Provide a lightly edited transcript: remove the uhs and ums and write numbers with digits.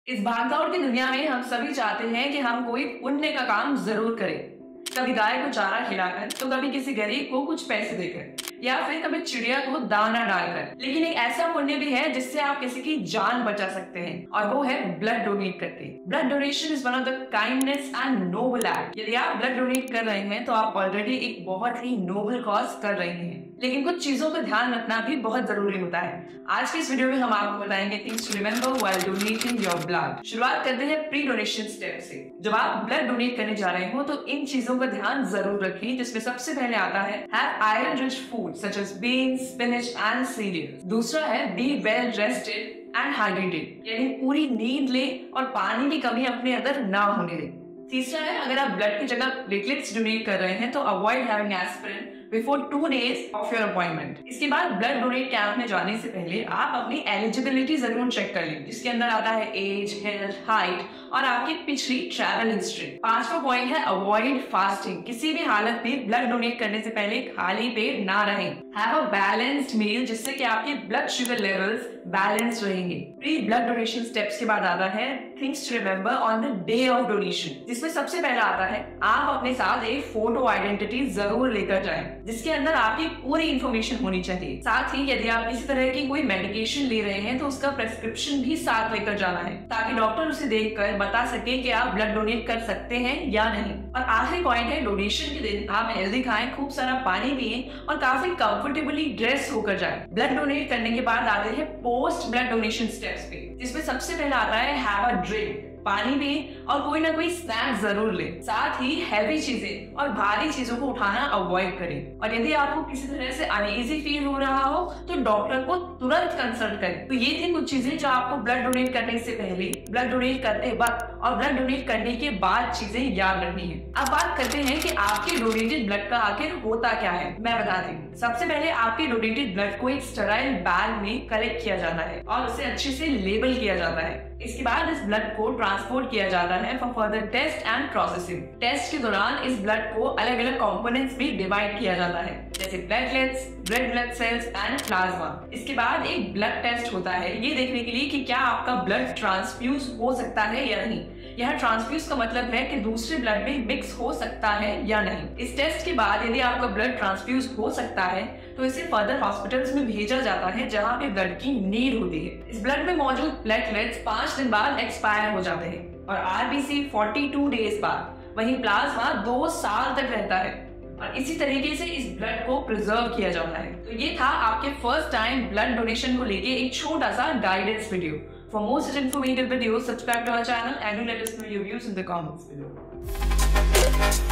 इस भागदौड़ की दुनिया में हम सभी चाहते हैं कि हम कोई पुण्य का काम जरूर करें। कभी गाय को चारा खिलाकर, तो कभी किसी गरीब को कुछ पैसे देकर, या फिर कभी चिड़िया को दाना डालकर। लेकिन एक ऐसा पुण्य भी है जिससे आप किसी की जान बचा सकते हैं, और वो है ब्लड डोनेट करके। Blood donation is one of the kindness and noble act. यदि आप ब्लड डोनेट कर रहे हैं तो आप ऑलरेडी एक बहुत ही नोबल कॉज कर रहे हैं, लेकिन कुछ चीजों का ध्यान रखना भी बहुत जरूरी होता है। आज की इस वीडियो में हम आपको बताएंगे things to remember while donating your blood. शुरुआत करते हैं प्री डोनेशन स्टेप से। जब आप ब्लड डोनेट करने जा रहे हो तो इन चीजों का ध्यान जरूर रखें, जिसमें सबसे पहले आता है have iron rich food such as beans, spinach and cereals. दूसरा है be well rested and hydrated, यानी पूरी नींद ले और पानी की कमी अपने अंदर ना होने दे। तीसरा है अगर आप ब्लड की जगह प्लेटलेट्स डोनेट कर रहे हैं तो avoid having aspirin before 2 days of your appointment. इसके बाद ब्लड डोनेट कैंप में जाने से पहले आप अपनी एलिजिबिलिटी जरूर चेक कर लें, जिसके अंदर आता है एज, हेल्थ, हाइट और आपकी पिछली ट्रैवल हिस्ट्री। 5वां पॉइंट है अवॉइड फास्टिंग। किसी भी हालत में ब्लड डोनेट करने से पहले खाली पेट ना रहें। हैव अ बैलेंस्ड मील, जिससे कि आपके ब्लड शुगर लेवल्स बैलेंस रहेंगे। प्री ब्लड डोनेशन स्टेप्स के बाद आता है things to remember on the day of donation, जिसमें सबसे पहला आता है आप अपने साथ एक फोटो आइडेंटिटी जरूर लेकर जाएं, जिसके अंदर आपकी पूरी इंफॉर्मेशन होनी चाहिए। साथ ही यदि आप किसी तरह की कोई मेडिकेशन ले रहे हैं तो उसका प्रेस्क्रिप्शन भी साथ लेकर जाना है, ताकि डॉक्टर उसे देखकर बता सके कि आप ब्लड डोनेट कर सकते हैं या नहीं। और आखिरी पॉइंट है डोनेशन के दिन आप हेल्दी खाएं, खूब सारा पानी पिए और काफी कंफर्टेबली ड्रेस होकर जाएं। ब्लड डोनेट करने के बाद आते हैं पोस्ट ब्लड डोनेशन स्टेप्स पे, जिसमें सबसे पहला आता है हैव अ ड्रिंक, पानी पिए और कोई ना कोई स्नैक जरूर ले। साथ ही हैवी चीजें और भारी चीजों को उठाना अवॉइड करें। और यदि आपको किसी तरह से अनईजी फील हो रहा हो तो डॉक्टर को तुरंत कंसल्ट करें। तो ये थी कुछ चीजें जो आपको ब्लड डोनेट करने से पहले, ब्लड डोनेट करते वक्त और ब्लड डोनेट करने के बाद चीजें याद रखनी है। अब बात करते हैं कि आपके डोनेटेड ब्लड का आखिर होता क्या है। मैं बताती हूँ। सबसे पहले आपके डोनेटेड ब्लड को एक स्टेराइल बैग में कलेक्ट किया जाता है और उसे अच्छे से लेबल किया जाता है। इसके बाद इस ब्लड को ट्रांसपोर्ट किया जाता है for further test and processing. Test के दौरान इस ब्लड को अलग अलग कंपोनेंट्स में डिवाइड किया जाता है, जैसे platelets, red blood cells and plasma. इसके बाद एक ब्लड टेस्ट होता है, ये देखने के लिए कि क्या आपका ब्लड ट्रांसफ्यूज हो सकता है या नहीं। यह ट्रांसफ्यूज का मतलब है कि दूसरे ब्लड में मिक्स हो सकता है या नहीं। इस टेस्ट के बाद यदि आपका ब्लड ट्रांसफ्यूज हो सकता है तो इसे फर्दर हॉस्पिटल्स में भेजा जाता है, जहां पे ब्लड की नीड होती है। इस ब्लड में मौजूद प्लेटलेट्स 5 दिन बाद एक्सपायर हो जाते हैं और आरबीसी 42 डेज बाद। वहीं प्लाज्मा 2 साल तक रहता है और इसी तरीके से इस ब्लड को प्रिजर्व किया जाता है। तो ये था आपके फर्स्ट टाइम ब्लड डोनेशन को लेके एक छोटा सा guidance video. For more such informative videos, subscribe to our channel and do let us know your views in the comments below.